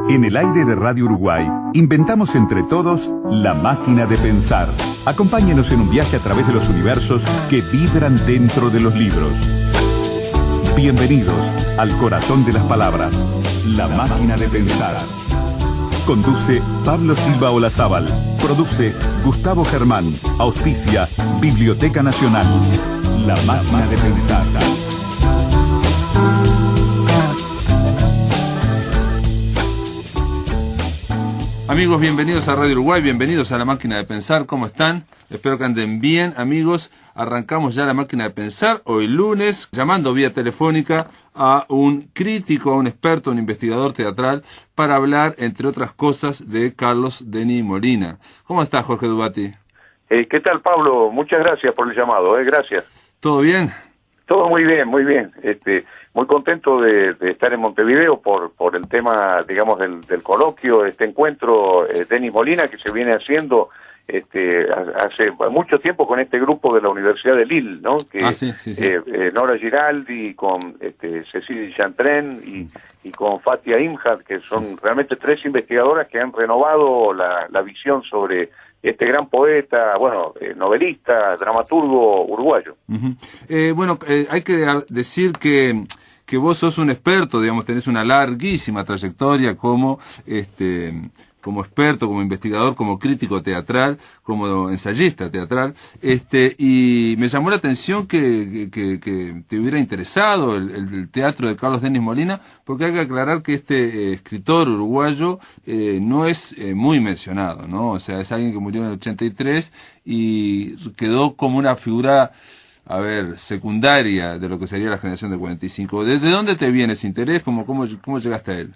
En el aire de Radio Uruguay, inventamos entre todos la máquina de pensar. Acompáñenos en un viaje a través de los universos que vibran dentro de los libros. Bienvenidos al corazón de las palabras, la máquina de pensar. Conduce Pablo Silva Olazábal. Produce Gustavo Germán. Auspicia Biblioteca Nacional. La máquina de pensar. Amigos, bienvenidos a Radio Uruguay, bienvenidos a La Máquina de Pensar. ¿Cómo están? Espero que anden bien, amigos. Arrancamos ya La Máquina de Pensar hoy lunes, llamando vía telefónica a un crítico, a un experto, a un investigador teatral, para hablar, entre otras cosas, de Carlos Denis Molina. ¿Cómo estás, Jorge Dubati? ¿Qué tal, Pablo? Muchas gracias por el llamado, gracias. ¿Todo bien? Todo muy bien, muy bien. Muy contento de estar en Montevideo por el tema, digamos, del coloquio, este encuentro Denis Molina que se viene haciendo hace mucho tiempo con este grupo de la Universidad de Lille, ¿no? Que sí. Nora Giraldi con Cecilia Chantren y con Fatia Imhad, que son realmente tres investigadoras que han renovado la visión sobre este gran poeta, novelista, dramaturgo uruguayo. Hay que decir que vos sos un experto, digamos, tenés una larguísima trayectoria como experto, como investigador, como crítico teatral, como ensayista teatral, y me llamó la atención que te hubiera interesado el teatro de Carlos Denis Molina, porque hay que aclarar que este escritor uruguayo no es muy mencionado, ¿no? O sea, es alguien que murió en el 83 y quedó como una figura, secundaria de lo que sería la generación de 45. ¿Desde dónde te viene ese interés? ¿Cómo llegaste a él?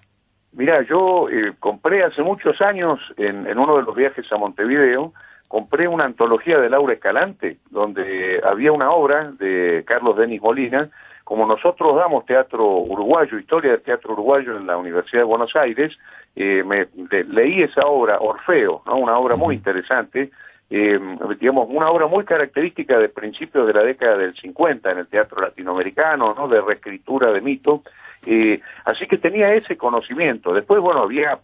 Mira, yo compré hace muchos años, en uno de los viajes a Montevideo, compré una antología de Laura Escalante, donde había una obra de Carlos Denis Molina. Como nosotros damos teatro uruguayo, historia del teatro uruguayo en la Universidad de Buenos Aires, leí esa obra, Orfeo, ¿no? Una obra muy interesante, una obra muy característica de principios de la década del 50 en el teatro latinoamericano, ¿no? De reescritura de mito. Así que tenía ese conocimiento. Después, había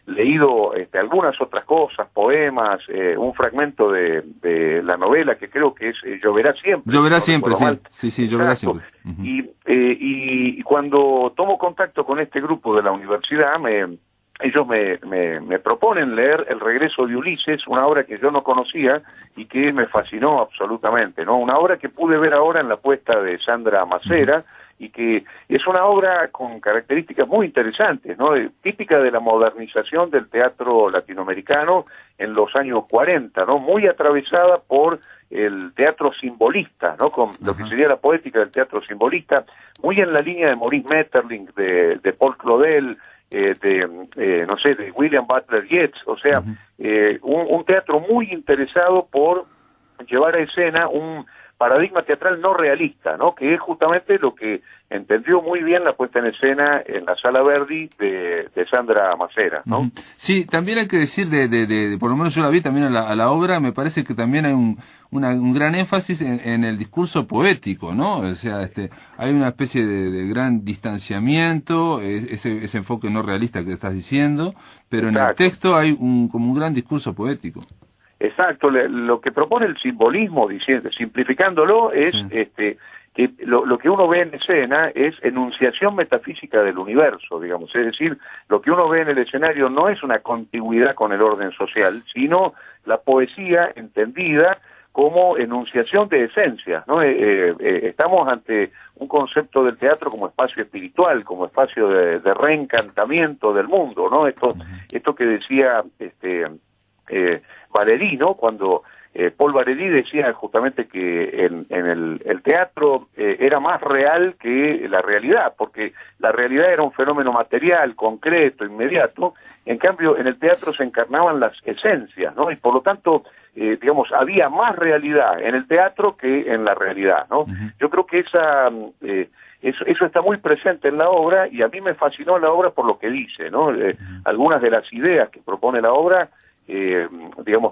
leído algunas otras cosas, poemas, un fragmento de la novela que creo que es Lloverá siempre. Lloverá siempre, sí, Lloverá siempre. Uh-huh. Y cuando tomo contacto con este grupo de la universidad, ellos me proponen leer El regreso de Ulises, una obra que yo no conocía y que me fascinó absolutamente, ¿no? Una obra que pude ver ahora en la puesta de Sandra Macera, y que es una obra con características muy interesantes, ¿no? Típica de la modernización del teatro latinoamericano en los años 40, ¿no? Muy atravesada por el teatro simbolista, ¿no? Con lo que sería la poética del teatro simbolista, muy en la línea de Maurice Maeterlinck, de Paul Claudel, de William Butler Yeats, o sea, un teatro muy interesado por llevar a escena un paradigma teatral no realista, ¿no? Que es justamente lo que entendió muy bien la puesta en escena en la Sala Verdi de Sandra Macera, ¿no? Sí, también hay que decir, por lo menos yo la vi también a la obra, me parece que también hay un gran énfasis en el discurso poético, ¿no? O sea, hay una especie de gran distanciamiento, ese enfoque no realista que estás diciendo, pero Exacto. En el texto hay como un gran discurso poético. Exacto, lo que propone el simbolismo, simplificándolo, es que lo que uno ve en escena es enunciación metafísica del universo, digamos, es decir, lo que uno ve en el escenario no es una contigüidad con el orden social, sino la poesía entendida como enunciación de esencias, ¿no? Estamos ante un concepto del teatro como espacio espiritual, como espacio de reencantamiento del mundo, ¿no? Esto que decía Valéry, ¿no? Cuando Paul Valéry decía justamente que en el teatro era más real que la realidad, porque la realidad era un fenómeno material, concreto, inmediato. En cambio, en el teatro se encarnaban las esencias, ¿no? Y por lo tanto, había más realidad en el teatro que en la realidad, ¿no? Yo creo que eso está muy presente en la obra, y a mí me fascinó la obra por lo que dice, ¿no? Algunas de las ideas que propone la obra,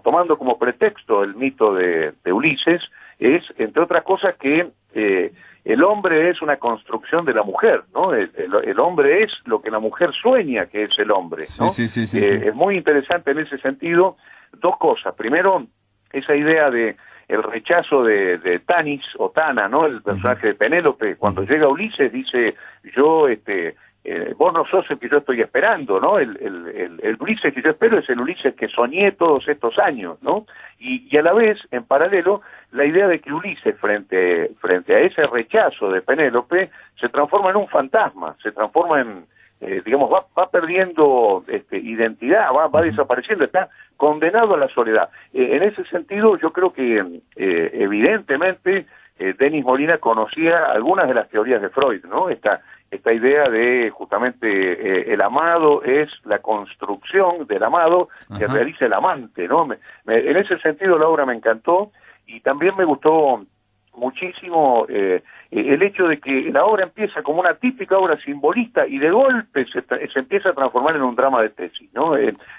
tomando como pretexto el mito de Ulises, es, entre otras cosas, que el hombre es una construcción de la mujer, ¿no? El hombre es lo que la mujer sueña que es el hombre, ¿no? Sí. Es muy interesante en ese sentido dos cosas. Primero, esa idea de el rechazo de Tanis o Tana, ¿no? El personaje de Penélope, cuando llega Ulises dice, yo, vos no sos el que yo estoy esperando, ¿no? El Ulises que yo espero es el Ulises que soñé todos estos años, ¿no? Y a la vez, en paralelo, la idea de que Ulises, frente a ese rechazo de Penélope, se transforma en un fantasma, se transforma en, digamos, va perdiendo identidad, va desapareciendo, está condenado a la soledad. En ese sentido, yo creo que, evidentemente, Denis Molina conocía algunas de las teorías de Freud, ¿no? Esta idea de justamente el amado es la construcción del amado que realiza el amante, ¿no? En ese sentido la obra me encantó y también me gustó muchísimo el hecho de que la obra empieza como una típica obra simbolista y de golpe se empieza a transformar en un drama de tesis, ¿no?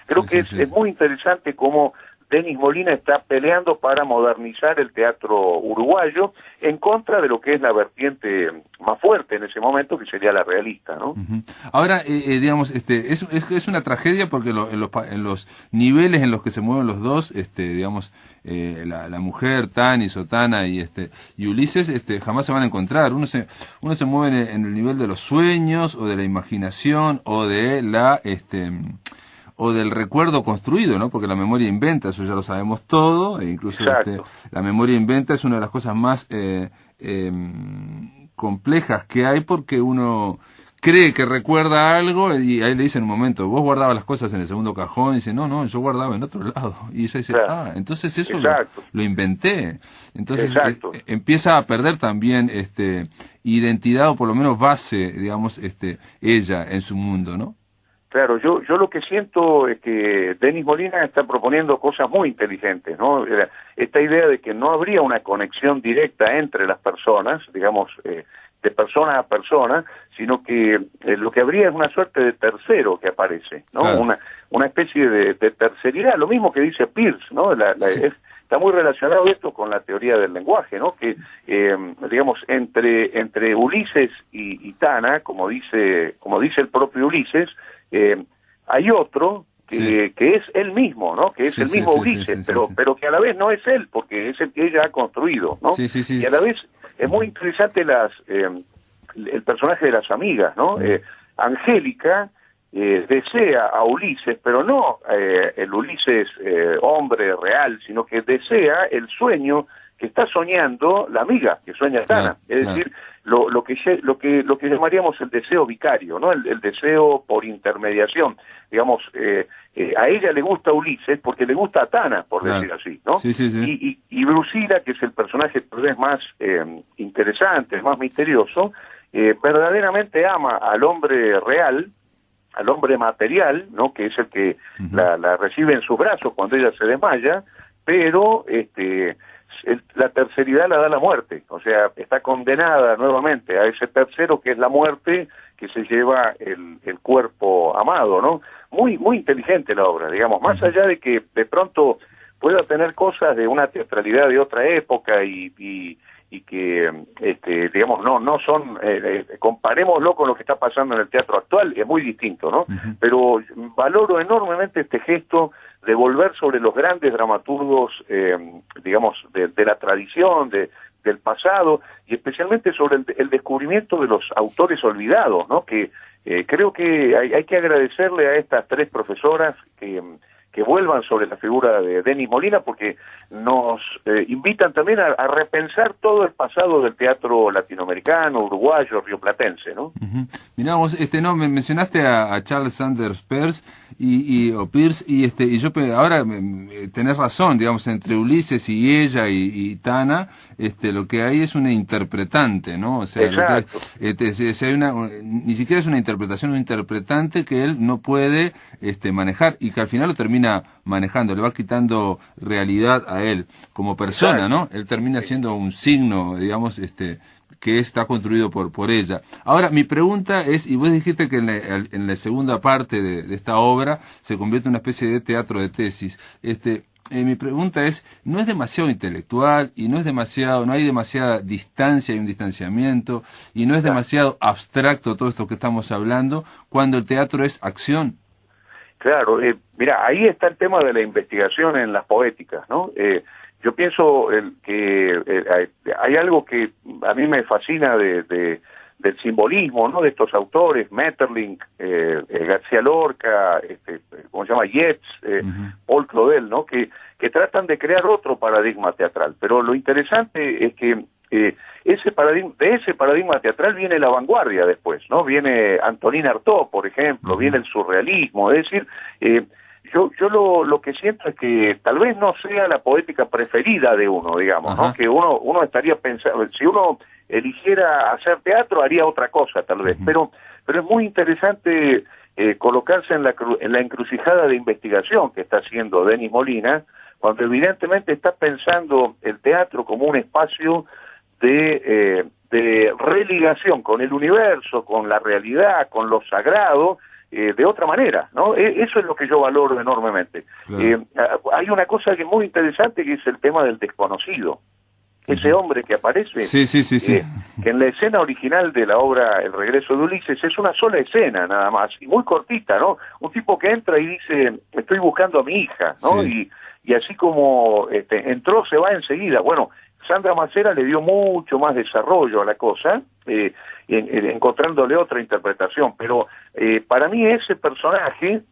Creo que es muy interesante cómo Denis Molina está peleando para modernizar el teatro uruguayo en contra de lo que es la vertiente más fuerte en ese momento, que sería la realista, ¿no? Ahora, digamos, es una tragedia porque en los niveles en los que se mueven los dos, digamos, la mujer, Tanis o Tana y Ulises, jamás se van a encontrar. Uno se mueve en el nivel de los sueños o de la imaginación o de o del recuerdo construido, ¿no? Porque la memoria inventa, eso ya lo sabemos todo, e incluso la memoria inventa es una de las cosas más complejas que hay, porque uno cree que recuerda algo y ahí le dice en un momento, vos guardabas las cosas en el segundo cajón, y dice, no, yo guardaba en otro lado, y ella dice, entonces eso lo inventé. Entonces empieza a perder también identidad, o por lo menos base, digamos, ella en su mundo, ¿no? Claro, yo lo que siento es que Denis Molina está proponiendo cosas muy inteligentes, ¿no? Esta idea de que no habría una conexión directa entre las personas, digamos, de persona a persona, sino que lo que habría es una suerte de tercero que aparece, ¿no? Claro. Una especie de terceridad, lo mismo que dice Peirce, ¿no? Está muy relacionado esto con la teoría del lenguaje, ¿no? Que, digamos, entre Ulises y Tana, como dice el propio Ulises, hay otro que es él mismo, ¿no? Que es el mismo Ulises, pero que a la vez no es él, porque es el que ella ha construido, ¿no? Y a la vez es muy interesante el personaje de las amigas, ¿no? Angélica desea a Ulises, pero no el Ulises hombre real, sino que desea el sueño que está soñando la amiga, que sueña Tana. Es decir, lo que llamaríamos el deseo vicario, ¿no? El deseo por intermediación. Digamos, a ella le gusta Ulises porque le gusta a Tana, por decir así, ¿no? Y Brusila, que es el personaje tal vez más interesante, más misterioso, verdaderamente ama al hombre real, al hombre material, ¿no? Que es el que la recibe en sus brazos cuando ella se desmaya, pero la terceridad la da la muerte, o sea, está condenada nuevamente a ese tercero que es la muerte, que se lleva el cuerpo amado, ¿no? Muy inteligente la obra, digamos, más allá de que de pronto pueda tener cosas de una teatralidad de otra época y que, digamos, no son, comparémoslo con lo que está pasando en el teatro actual, es muy distinto, ¿no? Pero valoro enormemente este gesto de volver sobre los grandes dramaturgos, digamos, de la tradición, del pasado, y especialmente sobre el descubrimiento de los autores olvidados, ¿no? Que creo que hay que agradecerle a estas tres profesoras que vuelvan sobre la figura de Denis Molina, porque nos invitan también a repensar todo el pasado del teatro latinoamericano, uruguayo, rioplatense, ¿no? Mirá vos, me mencionaste a Charles Sanders Peirce o Peirce, y yo ahora tenés razón, digamos, entre Ulises y ella y Tana, lo que hay es una interpretante, ¿no? O sea, ni siquiera es una interpretación, un interpretante que él no puede manejar, y que al final lo termina manejando, le va quitando realidad a él como persona, ¿no? Él termina siendo un signo, digamos, que está construido por ella. Ahora, mi pregunta es, y vos dijiste que en la segunda parte de esta obra se convierte en una especie de teatro de tesis, mi pregunta es, ¿no es demasiado intelectual y no hay demasiada distancia y un distanciamiento y no es demasiado abstracto todo esto que estamos hablando cuando el teatro es acción? Claro, mira, ahí está el tema de la investigación en las poéticas, ¿no? Yo pienso que hay algo que a mí me fascina del simbolismo, ¿no? De estos autores, Maeterlinck, García Lorca, ¿cómo se llama? Yeats, Paul Claudel, ¿no? Que tratan de crear otro paradigma teatral. Pero lo interesante es que de ese paradigma teatral viene la vanguardia después, ¿no? Viene Antonin Artaud, por ejemplo, viene el surrealismo, es decir, yo lo que siento es que tal vez no sea la poética preferida de uno, digamos, ¿no? Que uno estaría pensando, si uno eligiera hacer teatro haría otra cosa tal vez, pero es muy interesante colocarse en la encrucijada de investigación que está haciendo Denis Molina, cuando evidentemente está pensando el teatro como un espacio de religación con el universo, con la realidad, con lo sagrado, de otra manera, ¿no? Eso es lo que yo valoro enormemente. Claro. Hay una cosa que es muy interesante, que es el tema del desconocido. Ese hombre que aparece, que en la escena original de la obra El regreso de Ulises es una sola escena nada más, y muy cortita, ¿no? Un tipo que entra y dice, estoy buscando a mi hija, ¿no? Sí. Y así como entró, se va enseguida. Bueno, Sandra Macera le dio mucho más desarrollo a la cosa, encontrándole otra interpretación, pero para mí ese personaje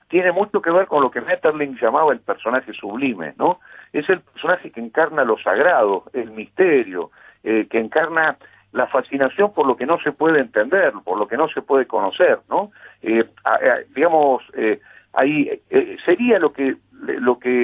tiene mucho que ver con lo que Maeterlinck llamaba el personaje sublime, ¿no? Es el personaje que encarna lo sagrado, el misterio, que encarna la fascinación por lo que no se puede entender, por lo que no se puede conocer, ¿no? Digamos, ahí sería lo que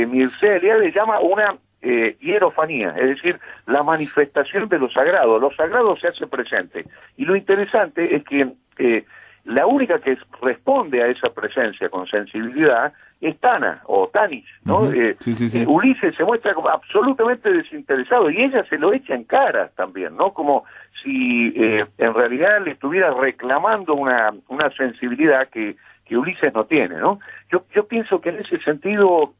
Mircea Eliade llama una hierofanía, es decir, la manifestación de lo sagrado se hace presente. Y lo interesante es que la única que responde a esa presencia con sensibilidad es Tana, o Tanis, ¿no? Ulises se muestra como absolutamente desinteresado, y ella se lo echa en cara también, ¿no? Como si en realidad le estuviera reclamando una sensibilidad que Ulises no tiene, ¿no? Yo pienso que en ese sentido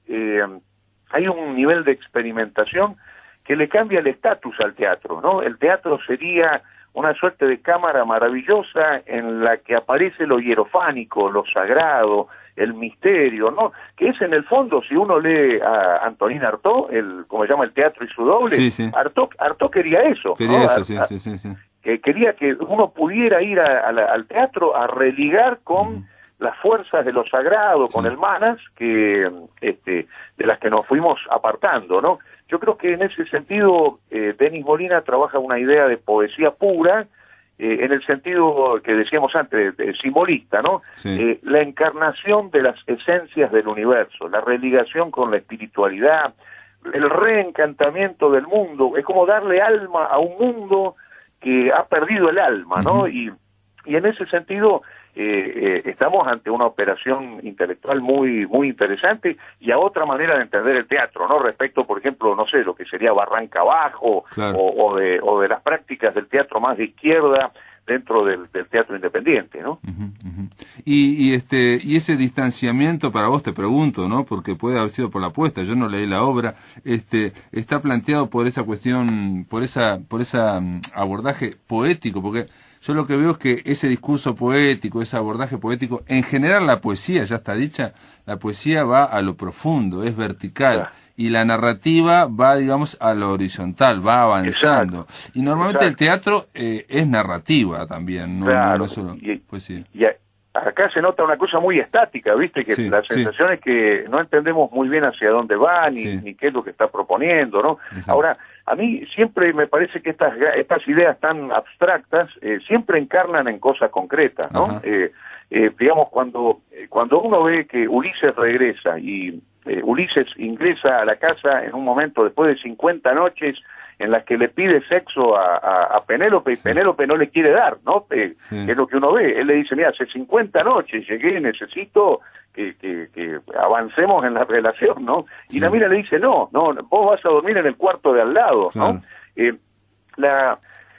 hay un nivel de experimentación que le cambia el estatus al teatro, ¿no? El teatro sería una suerte de cámara maravillosa en la que aparece lo hierofánico, lo sagrado, el misterio, ¿no? Que es en el fondo, si uno lee a Antonin Artaud, como se llama El teatro y su doble, Artaud quería eso, quería ¿no? eso, que quería que uno pudiera ir al teatro a religar con las fuerzas de lo sagrado, con el manas, que de las que nos fuimos apartando, ¿no? Yo creo que en ese sentido Denis Molina trabaja una idea de poesía pura, en el sentido que decíamos antes, de simbolista, ¿no? La encarnación de las esencias del universo, la religación con la espiritualidad, el reencantamiento del mundo, es como darle alma a un mundo que ha perdido el alma, ¿no? Y en ese sentido estamos ante una operación intelectual muy interesante y a otra manera de entender el teatro, ¿no? Respecto, por ejemplo, no sé, lo que sería Barranca Abajo, claro, o de las prácticas del teatro más de izquierda dentro del teatro independiente, ¿no? Y ese distanciamiento para vos, te pregunto, ¿no? Porque puede haber sido por la apuesta, yo no leí la obra, está planteado por esa cuestión, por esa abordaje poético, porque yo lo que veo es que ese discurso poético, ese abordaje poético, en general la poesía, ya está dicha, la poesía va a lo profundo, es vertical, y la narrativa va, digamos, a lo horizontal, va avanzando. Exacto. Y normalmente el teatro es narrativa también, no solo poesía. Y acá se nota una cosa muy estática, ¿viste? Que la sensación es que no entendemos muy bien hacia dónde va, ni qué es lo que está proponiendo, ¿no? Exacto. Ahora, a mí siempre me parece que estas ideas tan abstractas siempre encarnan en cosas concretas, ¿no? Digamos, cuando uno ve que Ulises regresa y Ulises ingresa a la casa en un momento después de 50 noches en las que le pide sexo a Penélope y Penélope no le quiere dar, ¿no? Que es lo que uno ve. Él le dice, mira, hace 50 noches llegué, necesito que avancemos en la relación, ¿no? Y la mina le dice, no, vos vas a dormir en el cuarto de al lado, ¿no?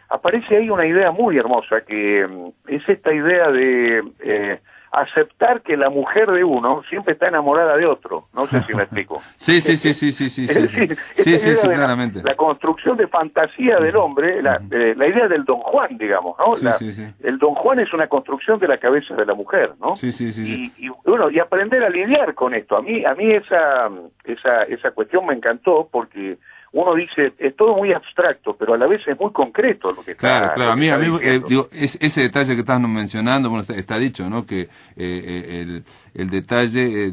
Aparece ahí una idea muy hermosa, que es esta idea de aceptar que la mujer de uno siempre está enamorada de otro. No sé si me explico. Sí, claramente. La construcción de fantasía del hombre, la idea del Don Juan, digamos, ¿no? El Don Juan es una construcción de la cabeza de la mujer, ¿no? Y bueno, y aprender a lidiar con esto. A mí esa cuestión me encantó porque uno dice, es todo muy abstracto, pero a la vez es muy concreto lo que está. Claro, a mí digo, ese detalle que estás mencionando, bueno, está dicho, ¿no? Que el detalle,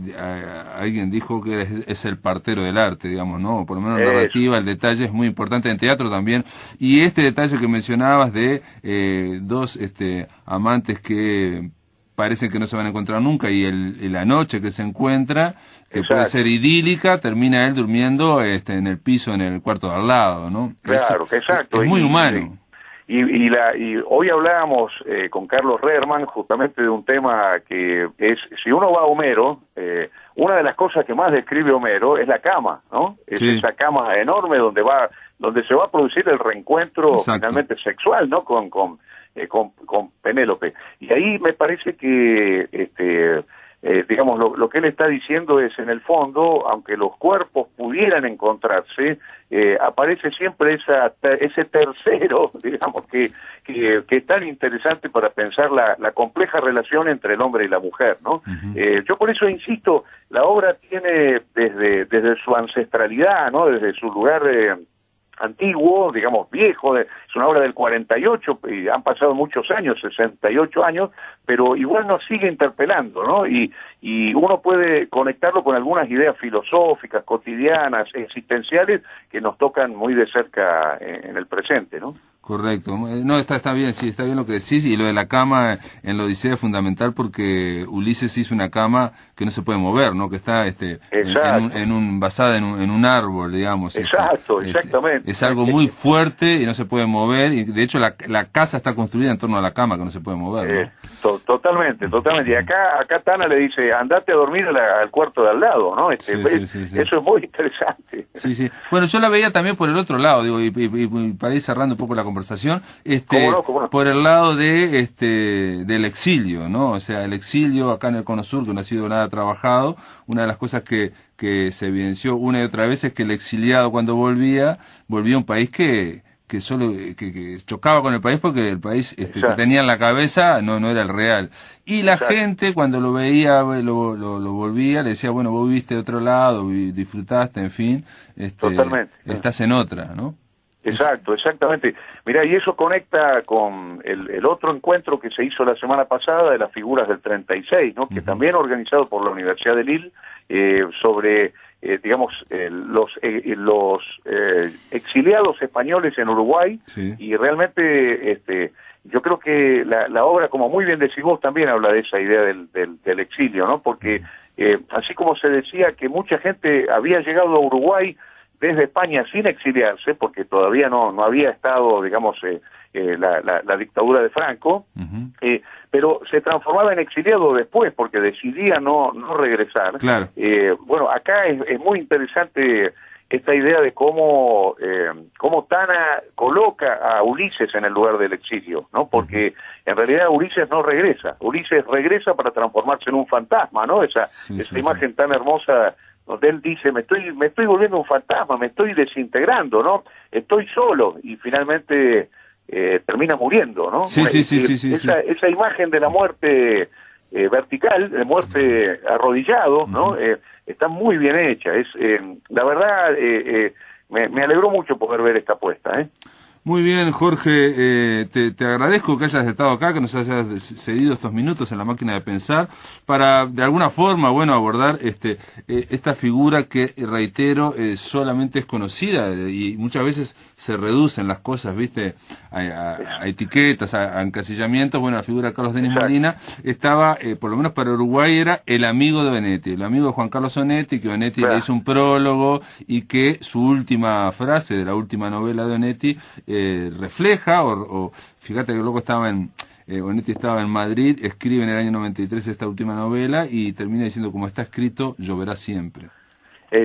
alguien dijo que es el partero del arte, digamos, ¿no? Por lo menos en narrativa, el detalle es muy importante, en teatro también. Y este detalle que mencionabas de dos amantes que parecen que no se van a encontrar nunca y la noche que se encuentra, que puede ser idílica, termina él durmiendo en el piso, en el cuarto de al lado, ¿no? Claro, exacto. Es muy humano. Y hoy hablábamos con Carlos Rehrman justamente de un tema que es, si uno va a Homero, una de las cosas que más describe Homero es la cama, ¿no? Es esa cama enorme donde se va a producir el reencuentro finalmente sexual, ¿no? Con Penélope. Y ahí me parece que digamos, lo que él está diciendo es, en el fondo, aunque los cuerpos pudieran encontrarse, aparece siempre ese tercero, digamos, que es tan interesante para pensar la compleja relación entre el hombre y la mujer, ¿no? Yo por eso insisto, la obra tiene desde su ancestralidad, ¿no? Desde su lugar antiguo, digamos, viejo, es una obra del 48, y han pasado muchos años, 68 años, pero igual nos sigue interpelando, ¿no? Y uno puede conectarlo con algunas ideas filosóficas, cotidianas, existenciales, que nos tocan muy de cerca en el presente, ¿no? Correcto. No, está bien, sí, está bien lo que decís, y lo de la cama en la Odisea es fundamental porque Ulises hizo una cama que no se puede mover, ¿no? Que está basada en un árbol, digamos. Exacto, exactamente. Es algo muy fuerte y no se puede mover, y de hecho la casa está construida en torno a la cama que no se puede mover, ¿no? Totalmente. Y acá Tana le dice, andate a dormir al cuarto de al lado, ¿no? Eso es muy interesante. Sí. Bueno, yo la veía también por el otro lado, digo, y para ir cerrando un poco la conversación, ¿Cómo no? por el lado del exilio, ¿no? O sea, el exilio acá en el Cono Sur, que no ha sido nada trabajado, una de las cosas que se evidenció una y otra vez es que el exiliado cuando volvía a un país que chocaba con el país porque el país que tenía en la cabeza no era el real. Y la gente cuando lo veía, lo volvía, le decía, bueno, vos viviste de otro lado, disfrutaste, en fin, Totalmente. Estás en otra, ¿no? Exactamente. Mirá, y eso conecta con el otro encuentro que se hizo la semana pasada de las figuras del 36, ¿no? Que también organizado por la Universidad de Lille, sobre, digamos, los exiliados españoles en Uruguay, y realmente, yo creo que la obra, como muy bien decís vos, también habla de esa idea del exilio, ¿no? Porque, así como se decía que mucha gente había llegado a Uruguay desde España sin exiliarse, porque todavía no había estado, digamos, la dictadura de Franco, pero se transformaba en exiliado después, porque decidía no regresar. Claro. Bueno, acá es muy interesante esta idea de cómo Tana coloca a Ulises en el lugar del exilio, ¿no? Porque en realidad Ulises no regresa. Ulises regresa para transformarse en un fantasma, ¿no? Esa imagen tan hermosa donde él dice, me estoy volviendo un fantasma, me estoy desintegrando, ¿no? Estoy solo, y finalmente termina muriendo, ¿no? Esa imagen de la muerte vertical, de muerte arrodillado, ¿no? Está muy bien hecha. La verdad, me alegró mucho poder ver esta apuesta, Muy bien, Jorge, te agradezco que hayas estado acá, que nos hayas cedido estos minutos en la máquina de pensar, para de alguna forma, abordar esta figura que, reitero, solamente es conocida y muchas veces se reducen las cosas, ¿viste? A etiquetas, a encasillamientos. Bueno, la figura de Carlos Denis Molina estaba, por lo menos para Uruguay, era el amigo de Onetti, el amigo de Juan Carlos Onetti, que Onetti le hizo un prólogo y que su última frase de la última novela de Onetti refleja, o fíjate que luego Onetti estaba en Madrid, escribe en el año 93 esta última novela y termina diciendo, como está escrito, lloverá siempre.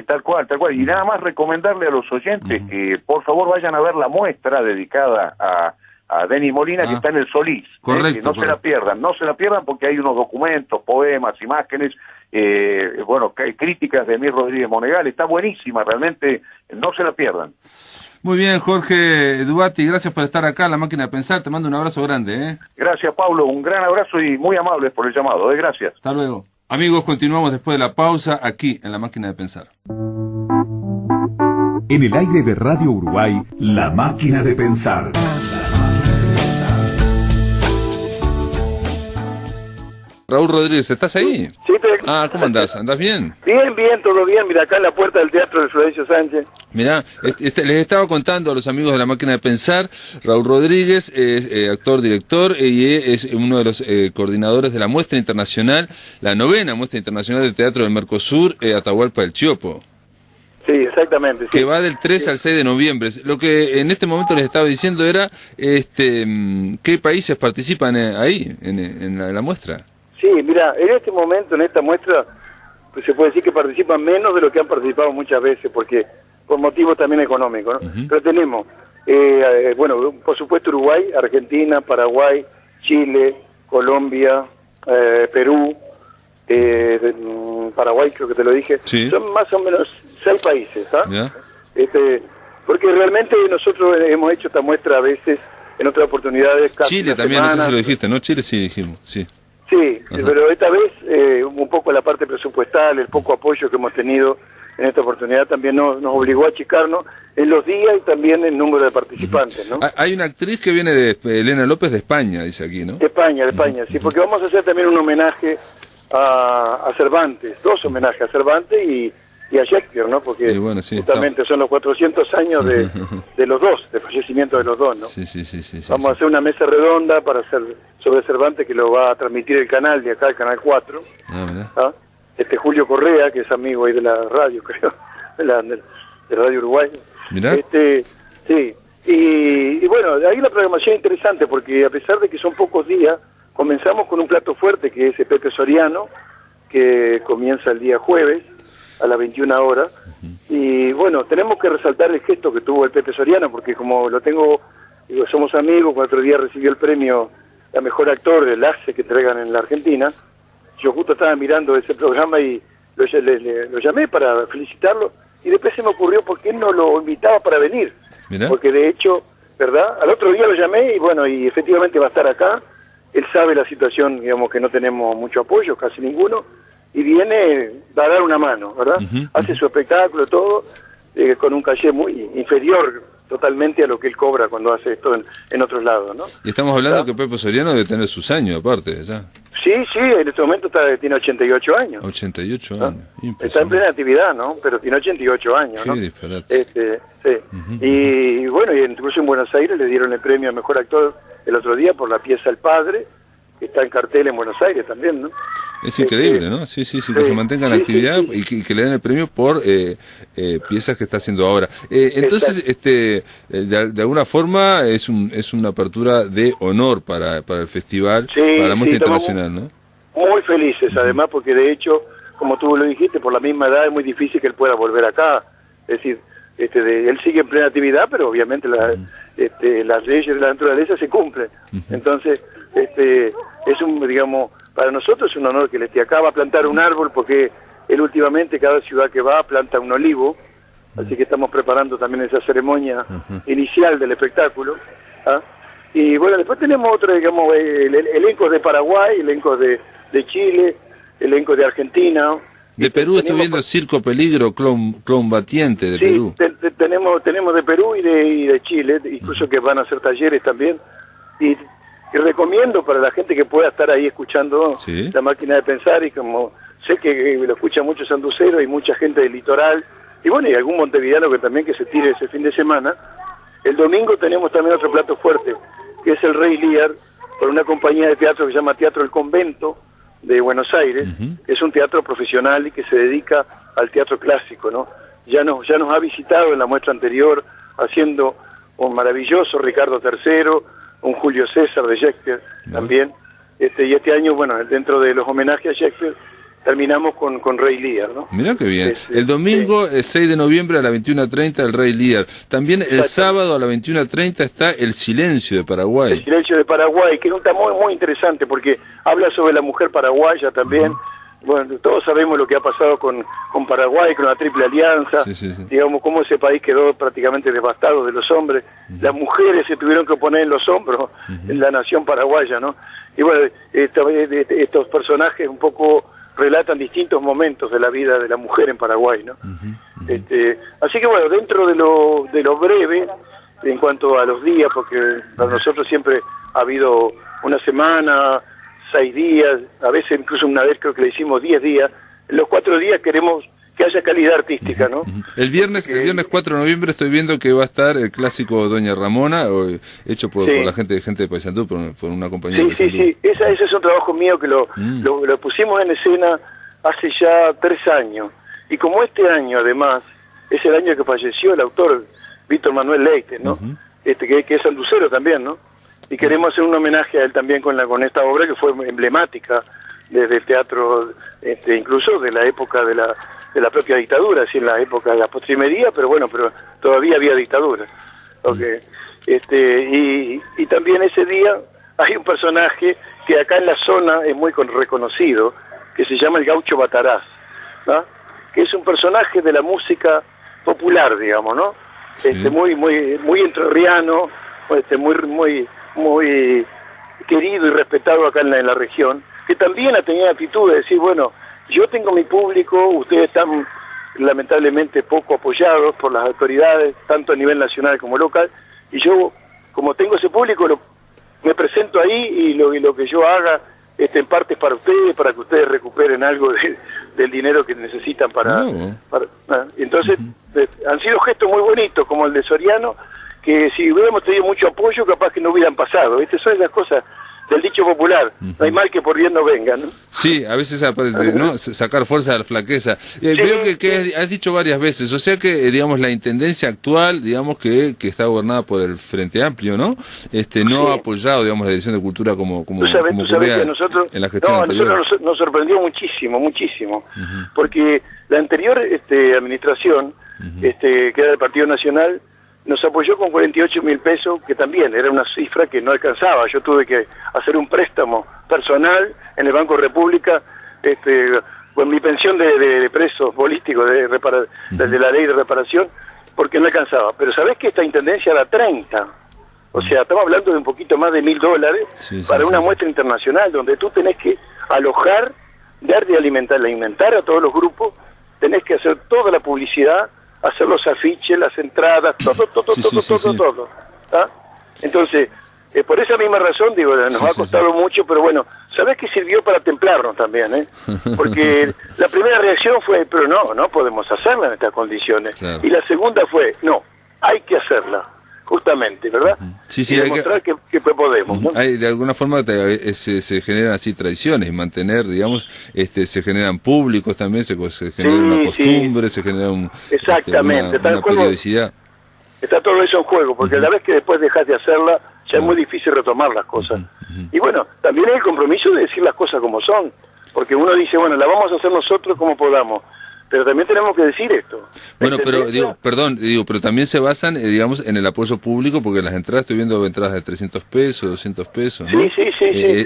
Tal cual. Y nada más recomendarle a los oyentes que por favor vayan a ver la muestra dedicada Denis Molina, que está en el Solís. Correcto, Que no se la pierdan, no se la pierdan porque hay unos documentos, poemas, imágenes, críticas de Emir Rodríguez Monegal, está buenísima, realmente no se la pierdan. Muy bien, Jorge Duati, gracias por estar acá en La Máquina de Pensar, te mando un abrazo grande. Gracias, Pablo, un gran abrazo y muy amables por el llamado, gracias. Hasta luego. Amigos, continuamos después de la pausa aquí en La Máquina de Pensar. En el aire de Radio Uruguay, La Máquina de Pensar. Raúl Rodríguez, ¿estás ahí? Sí, ¿Cómo andás? ¿Andás bien? Bien, todo bien. Mira, acá en la puerta del Teatro de Florencio Sánchez. Mirá, les estaba contando a los amigos de La Máquina de Pensar, Raúl Rodríguez es actor, director, y es uno de los coordinadores de la muestra internacional, la 9ª muestra internacional de teatro del Mercosur, Atahualpa del Chiopo. Sí, exactamente. Que va del 3 al 6 de noviembre. Lo que en este momento les estaba diciendo era qué países participan ahí, en la muestra. Sí, mira, en este momento, en esta muestra, pues se puede decir que participan menos de lo que han participado muchas veces, porque por motivos también económicos, ¿no? Pero tenemos, por supuesto Uruguay, Argentina, Paraguay, Chile, Colombia, Perú, Paraguay creo que te lo dije, sí. Son más o menos 6 países, ¿ah? ¿Ya? Porque realmente nosotros hemos hecho esta muestra a veces, en otras oportunidades, casi Chile también, no sé si lo dijiste, ¿no? Chile sí dijimos, sí. Sí, Ajá. Pero esta vez un poco la parte presupuestal, el poco apoyo que hemos tenido en esta oportunidad también nos obligó a achicarnos en los días y también el número de participantes, ¿no? Hay una actriz que viene de Elena López de España, dice aquí, ¿no? De España, sí, porque vamos a hacer también un homenaje a Cervantes, 2 homenajes a Cervantes y a Shakespeare, ¿no? Porque bueno, sí, justamente son los 400 años de los dos, de fallecimiento de los dos, ¿no? Sí. Vamos a hacer una mesa redonda para hacer sobre Cervantes, que lo va a transmitir el canal de acá, el Canal 4. ¿Ah? Julio Correa, que es amigo ahí de la radio, creo, de Radio Uruguay. Mirá. Sí. Y bueno, ahí la programación es interesante, porque a pesar de que son pocos días, comenzamos con un plato fuerte, que es Pepe Soriano, que comienza el día jueves, a las 21 horas, y bueno, tenemos que resaltar el gesto que tuvo el Pepe Soriano, porque como somos amigos, 4 días recibió el premio a mejor actor del ACE que entregan en la Argentina. Yo justo estaba mirando ese programa y lo llamé para felicitarlo, y después se me ocurrió por qué no lo invitaba para venir. Mirá. Porque de hecho, ¿verdad? Al otro día lo llamé y efectivamente va a estar acá. Él sabe la situación, digamos, que no tenemos mucho apoyo, casi ninguno, y viene a dar una mano, ¿verdad? Hace su espectáculo, todo, con un caché muy inferior totalmente a lo que él cobra cuando hace esto en otros lados, ¿no? Y estamos hablando que Pepe Soriano debe tener sus años aparte, ya. Sí, en este momento tiene 88 años. 88 ¿no? años. Está en plena actividad, ¿no? Pero tiene 88 años, Qué ¿no? disparate. Sí. Y bueno, y incluso en Buenos Aires le dieron el premio a Mejor Actor el otro día por la pieza El Padre, que está en cartel en Buenos Aires también, ¿no? Es increíble, ¿no? Sí, que se mantenga en actividad y que le den el premio por piezas que está haciendo ahora. Entonces, de alguna forma es una apertura de honor para el festival, para la muestra internacional, ¿no? Muy felices, además, porque de hecho, como tú lo dijiste, por la misma edad es muy difícil que él pueda volver acá. Es decir, él sigue en plena actividad, pero obviamente las leyes de la naturaleza se cumplen. Entonces, digamos, para nosotros es un honor que él esté acá. Va a plantar un árbol porque él últimamente, cada ciudad que va, planta un olivo. Así que estamos preparando también esa ceremonia inicial del espectáculo. ¿Ah? Y bueno, después tenemos otro, digamos, elencos de Paraguay, elencos de Chile, elencos de Argentina. De Perú estoy viendo Circo Peligro, Clown Batiente de Perú. Tenemos de Perú y de Chile, incluso que van a hacer talleres también. Y recomiendo para la gente que pueda estar ahí escuchando La Máquina de Pensar, y como sé que lo escucha muchos sanduceros y mucha gente del litoral, y bueno, y algún montevideano que se tire ese fin de semana. El domingo tenemos también otro plato fuerte, que es el Rey Lear, por una compañía de teatro que se llama Teatro El Convento de Buenos Aires, que es un teatro profesional y que se dedica al teatro clásico, ¿no? Ya nos ha visitado en la muestra anterior, haciendo un maravilloso Ricardo III, un Julio César de Shakespeare también, y este año, bueno, dentro de los homenajes a Shakespeare, terminamos con Rey Lear, ¿no? Mirá qué bien. El domingo, 6 de noviembre a las 21:30, el Rey Lear. También el sábado a las 21:30 está El Silencio de Paraguay. El Silencio de Paraguay, que es un tema muy interesante porque habla sobre la mujer paraguaya también. Bueno, todos sabemos lo que ha pasado con Paraguay, con la Triple Alianza, digamos, cómo ese país quedó prácticamente devastado de los hombres. Las mujeres se tuvieron que poner en los hombros en la nación paraguaya, ¿no? Y bueno, estos personajes un poco relatan distintos momentos de la vida de la mujer en Paraguay, ¿no? Así que bueno, dentro de lo breve, en cuanto a los días, porque para nosotros siempre ha habido una semana, 6 días, a veces incluso una vez creo que le hicimos 10 días, en los 4 días queremos que haya calidad artística, ¿no? El viernes 4 de noviembre estoy viendo que va a estar el clásico Doña Ramona, hecho por la gente de Paysandú, por una compañía de Paysandú. Sí, ese es un trabajo mío que lo pusimos en escena hace ya 3 años, y como este año además es el año que falleció el autor Víctor Manuel Leite, ¿no? Que es sanducero también, ¿no? Y queremos hacer un homenaje a él también con esta obra que fue emblemática desde el teatro, incluso de la época de la propia dictadura, así en la época de la postrimería, pero todavía había dictadura. Y también ese día hay un personaje que acá en la zona es muy reconocido, que se llama el Gaucho Bataraz, ¿no? Que es un personaje de la música popular, digamos, ¿no? Muy entrerriano, muy querido y respetado acá en la región, que también ha tenido actitud de decir, bueno, yo tengo mi público, ustedes están lamentablemente poco apoyados por las autoridades, tanto a nivel nacional como local, y yo, como tengo ese público, me presento ahí y lo que yo haga en parte es para ustedes, para que ustedes recuperen algo del dinero que necesitan entonces han sido gestos muy bonitos, como el de Soriano, que si hubiéramos tenido mucho apoyo, capaz que no hubieran pasado. Estas son las cosas del dicho popular, no hay mal que por bien no venga, ¿no? Sí, a veces ¿no? Sacar fuerza de la flaqueza. Veo que has dicho varias veces, o sea que, digamos, la intendencia actual, digamos, que está gobernada por el Frente Amplio, ¿no? No ha apoyado, digamos, la Dirección de Cultura como tú sabes que nosotros, en la gestión anterior. Nosotros nos sorprendió muchísimo, porque la anterior administración, que era del Partido Nacional, nos apoyó con 48.000 pesos, que también era una cifra que no alcanzaba. Yo tuve que hacer un préstamo personal en el Banco República, con mi pensión de presos políticos de la ley de reparación, porque no alcanzaba. Pero ¿sabés que esta intendencia da 30? O sea, estamos hablando de un poquito más de $1.000 para una muestra internacional, donde tú tenés que alojar, dar de alimentar a todos los grupos, tenés que hacer toda la publicidad, hacer los afiches, las entradas, todo. ¿Ah? Entonces, por esa misma razón, digo, nos ha costado mucho, pero bueno, ¿sabés que sirvió para templarnos también? Porque la primera reacción fue, pero no podemos hacerla en estas condiciones. Claro. Y la segunda fue, no, hay que hacerla, justamente, ¿verdad? Y demostrar que podemos, ¿no? De alguna forma se generan así tradiciones, y mantener, digamos, se generan públicos también, se genera una costumbre, se genera exactamente, una periodicidad. Está todo eso en juego, porque a la vez que después dejas de hacerla, ya es muy difícil retomar las cosas. Y bueno, también hay el compromiso de decir las cosas como son, porque uno dice, bueno, la vamos a hacer nosotros como podamos, pero también tenemos que decir esto. Bueno, pero pero también se basan, digamos, en el apoyo público, porque las entradas, estoy viendo entradas de 300 pesos, 200 pesos, ¿no? Sí.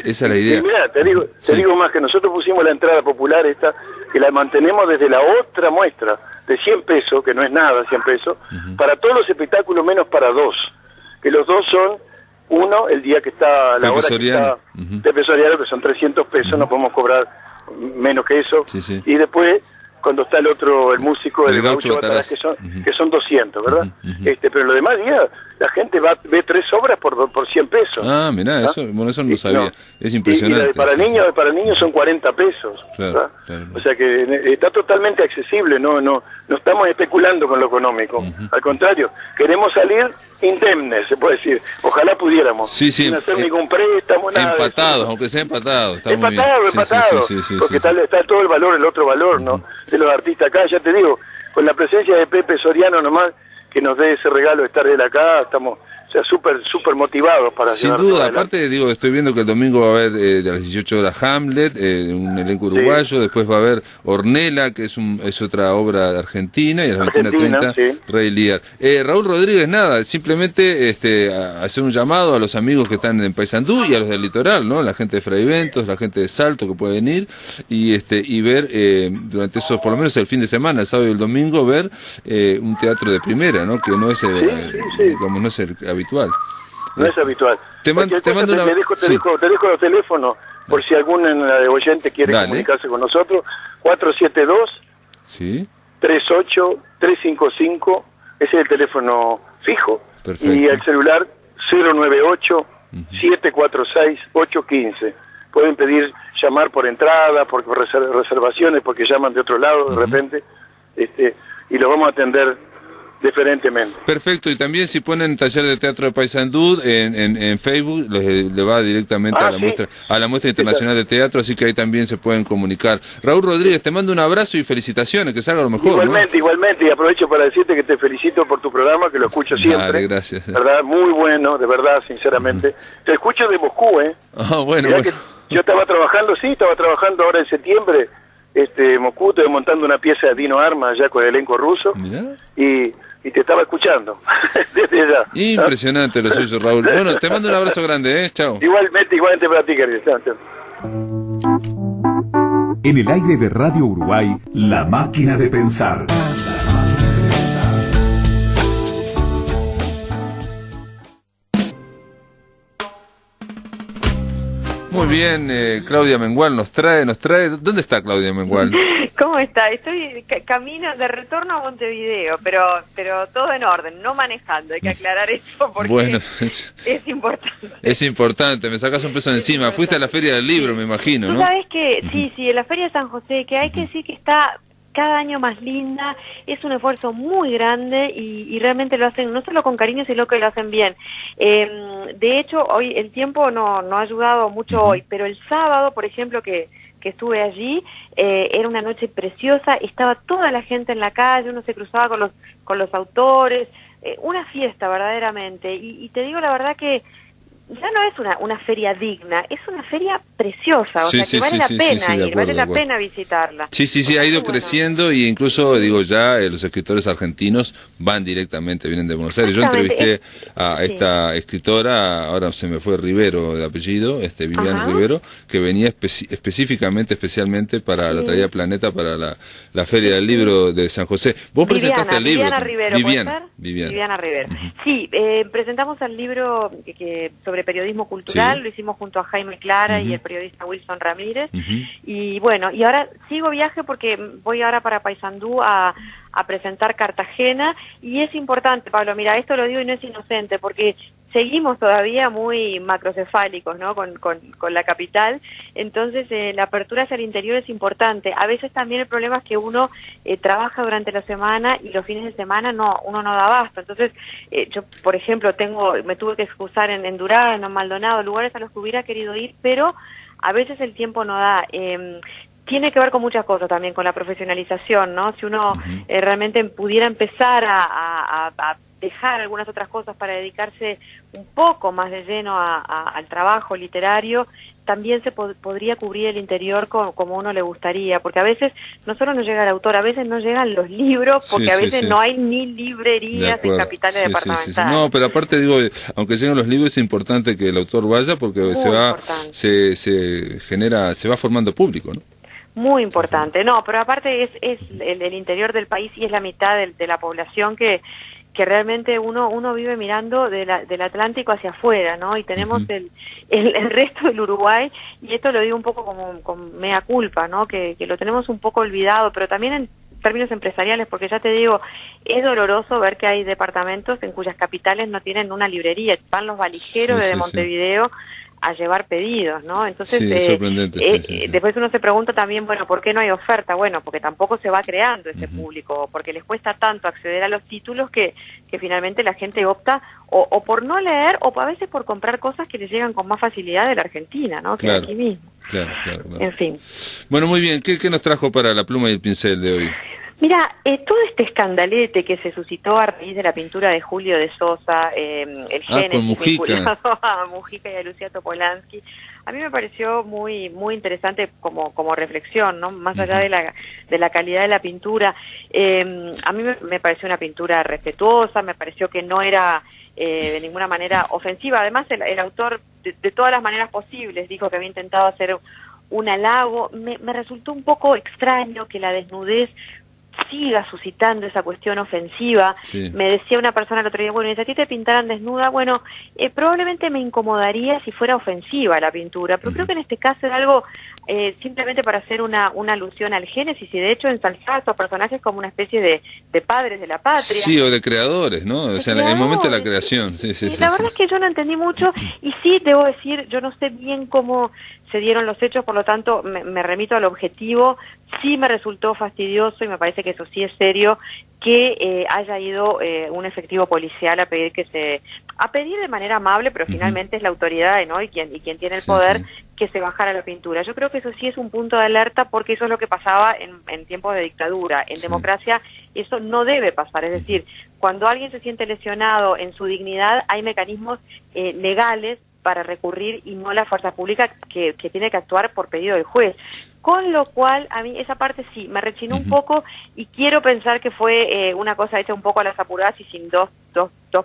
Esa es la idea. Y mira, te digo más, que nosotros pusimos la entrada popular esta, que la mantenemos desde la otra muestra, de 100 pesos, que no es nada 100 pesos, para todos los espectáculos menos para 2, que los 2 son, uno, el día que está, la hora que está Pepe Soriano, que son 300 pesos, no podemos cobrar menos que eso, y después, cuando está el otro, el músico, el Gaucho Bataraz, que son 200, ¿verdad? Pero los demás días la gente ve 3 obras por 100 pesos. Ah, mirá, eso no lo sabía. Es impresionante. Y para niños son 40 pesos. Claro. O sea que está totalmente accesible, no estamos especulando con lo económico. Al contrario, queremos salir indemnes, se puede decir. Ojalá pudiéramos. Sin hacer ningún préstamo, nada. Empatados, aunque sea empatados. Empatados. Porque está todo el valor, el otro valor, ¿no? De los artistas acá, ya te digo, con la presencia de Pepe Soriano nomás, que nos dé ese regalo de estar él acá, estamos o sea, súper motivados para sin duda, aparte, digo, estoy viendo que el domingo va a haber de las 18 horas Hamlet, un elenco uruguayo, después va a haber Ornella, que es otra obra de Argentina, y a las 21:30 Rey Lear. Raúl Rodríguez, nada, simplemente hacer un llamado a los amigos que están en Paysandú y a los del litoral, ¿no? La gente de Fray Ventos, la gente de Salto que puede venir y ver durante esos, por lo menos el fin de semana, el sábado y el domingo, ver un teatro de primera, ¿no? Que no es digamos, no es el habitual. No es habitual. Te mando una... Te dejo los teléfonos por si algún oyente quiere comunicarse con nosotros. 472 38-355, ese es el teléfono fijo. Perfecto. Y el celular 098-746-815. Pueden llamar por entrada, por reservaciones, porque llaman de otro lado de repente, y los vamos a atender diferentemente. Perfecto, y también si ponen taller de teatro de Paysandú en Facebook, le va directamente a la muestra internacional de teatro, así que ahí también se pueden comunicar. Raúl Rodríguez, te mando un abrazo y felicitaciones, que se haga lo mejor. Igualmente, y aprovecho para decirte que te felicito por tu programa, que lo escucho siempre. Dale, gracias. ¿Verdad? Muy bueno, de verdad, sinceramente. Te escucho de Moscú, bueno. Que yo estaba trabajando ahora en septiembre, Moscú, estoy montando una pieza de Dino Armas allá con el elenco ruso. Mirá. Y te estaba escuchando desde allá. Impresionante lo suyo, Raúl. Bueno, te mando un abrazo grande, chao. Igualmente para ti, querido. Chao. En el aire de Radio Uruguay, La Máquina de Pensar. Muy bien, Claudia Mengual nos trae. ¿Dónde está Claudia Mengual? ¿Cómo está? Estoy camino de retorno a Montevideo, pero todo en orden, no manejando, hay que aclarar eso porque es importante. Es importante, me sacas un peso encima. Fuiste a la Feria del Libro, me imagino, ¿no? Tú sabes que, sí, en la Feria de San José, que hay que decir que está cada año más linda, es un esfuerzo muy grande y realmente lo hacen no solo con cariño, sino que lo hacen bien. De hecho, hoy el tiempo no ha ayudado mucho hoy, pero el sábado, por ejemplo, que estuve allí, era una noche preciosa, estaba toda la gente en la calle, uno se cruzaba con los autores, una fiesta verdaderamente, y te digo la verdad que ya no es una feria digna, es una feria preciosa, o sea que vale la pena ir, vale la pena visitarla. Sí, ha ido creciendo y incluso, digo, ya los escritores argentinos van directamente, vienen de Buenos Aires. Yo entrevisté a esta escritora, ahora se me fue Rivero de apellido, Viviana Rivero, que venía especialmente para la traía Planeta, para la Feria del Libro de San José. Vos presentaste el libro. Viviana Rivero. Sí, presentamos el libro sobre periodismo cultural, lo hicimos junto a Jaime Clara y el periodista Wilson Ramírez, y bueno, y ahora sigo viaje porque voy ahora para Paysandú a presentar Cartagena, y es importante, Pablo, mira, esto lo digo y no es inocente, porque seguimos todavía muy macrocefálicos, ¿no?, con la capital, entonces la apertura hacia el interior es importante. A veces también el problema es que uno trabaja durante la semana y los fines de semana uno no da abasto, entonces yo, por ejemplo, me tuve que excusar en Durán, en Maldonado, lugares a los que hubiera querido ir, pero a veces el tiempo no da. Tiene que ver con muchas cosas también, con la profesionalización, ¿no? Si uno realmente pudiera empezar a dejar algunas otras cosas para dedicarse un poco más de lleno al trabajo literario, también se podría cubrir el interior como uno le gustaría, porque a veces no solo no llega el autor, a veces no llegan los libros, porque a veces no hay ni librerías en capitales departamentales. No, pero aparte digo, aunque lleguen los libros es importante que el autor vaya, porque se va formando público, ¿no? Muy importante, pero aparte es el interior del país y es la mitad de la población que realmente uno vive mirando del Atlántico hacia afuera, ¿no? Y tenemos el resto del Uruguay, y esto lo digo un poco como con mea culpa, ¿no? Que lo tenemos un poco olvidado, pero también en términos empresariales, porque ya te digo, es doloroso ver que hay departamentos en cuyas capitales no tienen una librería, van los valijeros desde Montevideo a llevar pedidos, ¿no? Entonces, después uno se pregunta también, bueno, ¿por qué no hay oferta? Bueno, porque tampoco se va creando ese público, porque les cuesta tanto acceder a los títulos que finalmente la gente opta o por no leer, o a veces por comprar cosas que les llegan con más facilidad de la Argentina, ¿no? Que de aquí mismo. Claro. En fin. Bueno, muy bien. ¿Qué nos trajo para la pluma y el pincel de hoy? Mira, todo este escandalete que se suscitó a raíz de la pintura de Julio de Sosa, el génesis vinculado a Mujica y a Lucia Topolansky, a mí me pareció muy interesante como reflexión, ¿no? Más allá de la calidad de la pintura, a mí me pareció una pintura respetuosa, me pareció que no era de ninguna manera ofensiva. Además, el autor, de todas las maneras posibles, dijo que había intentado hacer un halago. Me resultó un poco extraño que la desnudez siga suscitando esa cuestión ofensiva. Sí. Me decía una persona el otro día, bueno, y si a ti te pintaran desnuda, bueno, probablemente me incomodaría si fuera ofensiva la pintura, pero creo que en este caso era algo simplemente para hacer una alusión al génesis, y de hecho ensalzar a estos personajes como una especie de padres de la patria. Sí, o de creadores, ¿no? O sea, en el momento de la creación. Sí, la verdad es que yo no entendí mucho, y sí, debo decir, yo no sé bien cómo se dieron los hechos, por lo tanto me remito al objetivo. Sí me resultó fastidioso, y me parece que eso sí es serio, que haya ido un efectivo policial a pedir de manera amable, pero finalmente es la autoridad, ¿no? y quien tiene el poder, que se bajara la pintura. Yo creo que eso sí es un punto de alerta, porque eso es lo que pasaba en tiempos de dictadura. En democracia eso no debe pasar, es decir, cuando alguien se siente lesionado en su dignidad, hay mecanismos legales para recurrir, y no la fuerza pública que tiene que actuar por pedido del juez. Con lo cual, a mí esa parte sí, me rechinó un poco, y quiero pensar que fue una cosa hecha un poco a las apuradas y sin dos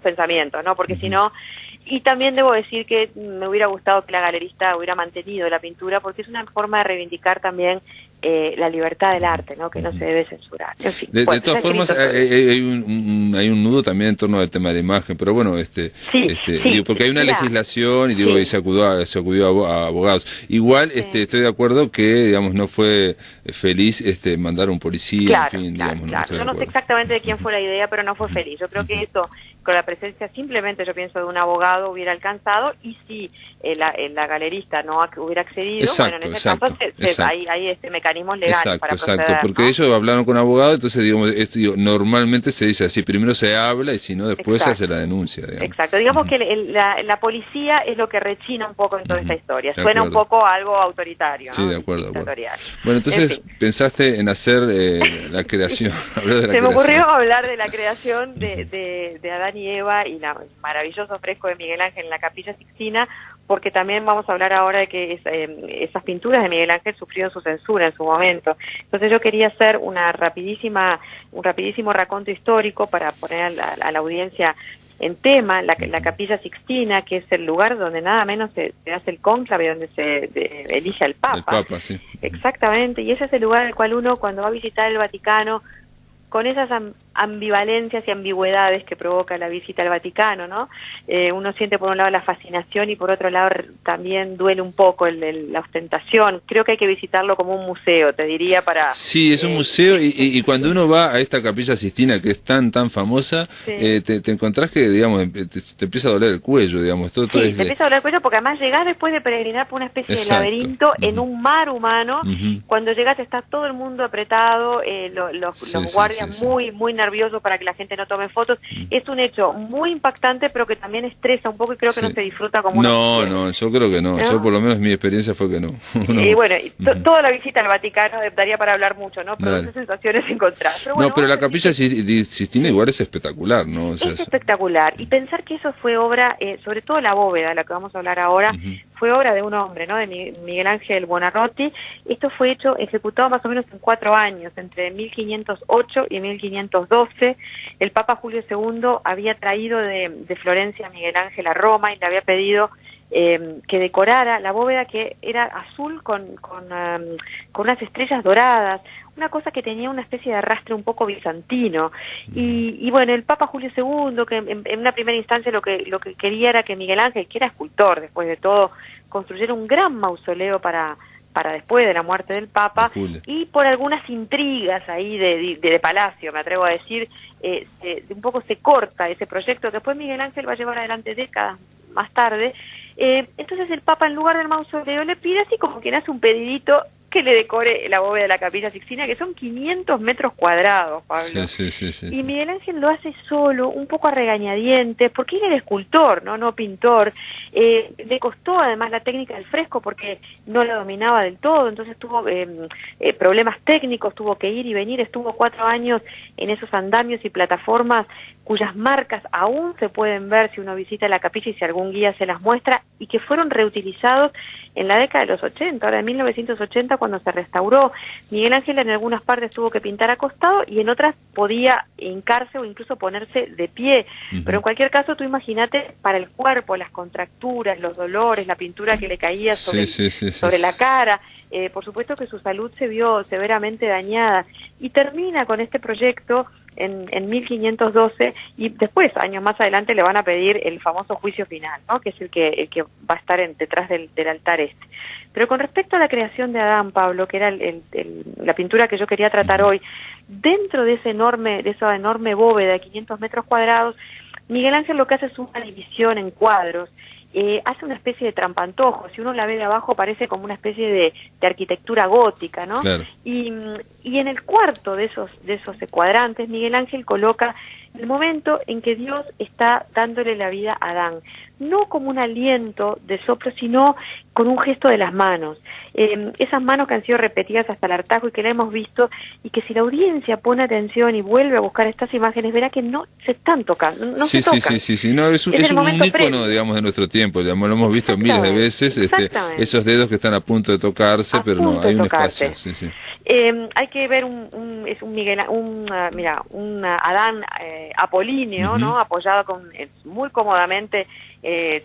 pensamientos, ¿no? Porque si no... Y también debo decir que me hubiera gustado que la galerista hubiera mantenido la pintura, porque es una forma de reivindicar también la libertad del arte, ¿no? Que no se debe censurar. En fin, de todas formas, hay un nudo también en torno al tema de la imagen, pero bueno, digo, porque hay una legislación, y digo, y se acudió a abogados. Igual, estoy de acuerdo que, digamos, no fue feliz mandar a un policía, en fin, digamos. Claro. Yo no sé exactamente de quién fue la idea, pero no fue feliz. Yo creo que eso, con la presencia simplemente, yo pienso, de un abogado hubiera alcanzado, y si la galerista no hubiera accedido, bueno, en ese caso hay mecanismos legales para proceder, porque ellos hablaron con abogados, entonces digamos, normalmente se dice así, primero se habla, y si no, después se hace la denuncia, digamos. Exacto, digamos que la policía es lo que rechina un poco en toda esta historia, suena un poco a algo autoritario, ¿no? Sí, de acuerdo. Bueno, entonces pensaste en hacer la creación, hablar de la creación. Me ocurrió hablar de la creación de Adán y Eva, y el maravilloso fresco de Miguel Ángel en la Capilla Sixtina, porque también vamos a hablar ahora de que esas pinturas de Miguel Ángel sufrieron su censura en su momento. Entonces yo quería hacer un rapidísimo raconto histórico para poner a la audiencia en tema. La Capilla Sixtina, que es el lugar donde nada menos se hace el cónclave, donde se elige al Papa. El Papa, sí. Exactamente, y ese es el lugar al cual uno, cuando va a visitar el Vaticano, con esas ambivalencias y ambigüedades que provoca la visita al Vaticano, ¿no? Uno siente por un lado la fascinación, y por otro lado también duele un poco la ostentación. Creo que hay que visitarlo como un museo, te diría, para... Sí, es un museo, y cuando uno va a esta Capilla Sixtina, que es tan famosa, te encontrás que, digamos, te empieza a doler el cuello, digamos. Te empieza a doler el cuello, porque además llegás después de peregrinar por una especie de laberinto en un mar humano. Cuando llegás está todo el mundo apretado, los guardias muy nerviosos para que la gente no tome fotos. Es un hecho muy impactante, pero que también estresa un poco, y creo que no se disfruta como No, yo creo que no. Yo, por lo menos, mi experiencia fue que no. Y bueno, toda la visita al Vaticano daría para hablar mucho, ¿no? Pero esas sensaciones encontradas. Pero bueno, pero la Capilla Sixtina igual es espectacular, ¿no? O sea, es espectacular. Y pensar que eso fue obra, sobre todo la bóveda, la que vamos a hablar ahora, fue obra de un hombre, ¿no? De Miguel Ángel Buonarroti. Esto fue ejecutado más o menos en 4 años, entre 1508 y 1512. El Papa Julio II había traído de Florencia a Miguel Ángel a Roma, y le había pedido que decorara la bóveda, que era azul con unas estrellas doradas, una cosa que tenía una especie de arrastre un poco bizantino. Y bueno, el Papa Julio II, que en una primera instancia lo que quería era que Miguel Ángel, que era escultor después de todo, construyera un gran mausoleo para después de la muerte del Papa, y por algunas intrigas ahí de Palacio, me atrevo a decir, un poco se corta ese proyecto, que después Miguel Ángel va a llevar adelante décadas más tarde. Entonces el Papa, en lugar del mausoleo, le pide, así como quien hace un pedidito, que le decore la bóveda de la Capilla Sixtina, que son 500 metros cuadrados, Pablo. Sí. Y Miguel Ángel lo hace solo, un poco a regañadientes, porque él era escultor, no pintor. Le costó además la técnica del fresco porque no la dominaba del todo, entonces tuvo problemas técnicos, tuvo que ir y venir, estuvo 4 años en esos andamios y plataformas cuyas marcas aún se pueden ver si uno visita la capilla y si algún guía se las muestra, y que fueron reutilizados en la década de los 80, ahora en 1980 cuando se restauró. Miguel Ángel en algunas partes tuvo que pintar acostado y en otras podía hincarse o incluso ponerse de pie, pero en cualquier caso tú imagínate para el cuerpo, las contracturas, los dolores, la pintura que le caía sobre la cara, por supuesto que su salud se vio severamente dañada, y termina con este proyecto en 1512, y después, años más adelante, le van a pedir el famoso juicio final, ¿no? Que es el que va a estar detrás del altar este. Pero con respecto a la creación de Adán, Pablo, que era la pintura que yo quería tratar hoy, dentro de esa enorme bóveda de 500 metros cuadrados, Miguel Ángel lo que hace es una división en cuadros. Hace una especie de trampantojo, si uno la ve de abajo parece como una especie de arquitectura gótica, ¿no? Claro. Y en el cuarto de esos cuadrantes, Miguel Ángel coloca el momento en que Dios está dándole la vida a Adán, no como un aliento de soplo, sino con un gesto de las manos. Esas manos que han sido repetidas hasta el hartazgo y que la hemos visto, y que si la audiencia pone atención y vuelve a buscar estas imágenes, verá que no se están tocando, no se tocan. Sí. No, es un ícono, digamos, de nuestro tiempo, digamos, lo hemos visto miles de veces, esos dedos que están a punto de tocarse, pero no, hay un espacio. Hay que ver un Adán apolíneo, ¿no? Apoyado muy cómodamente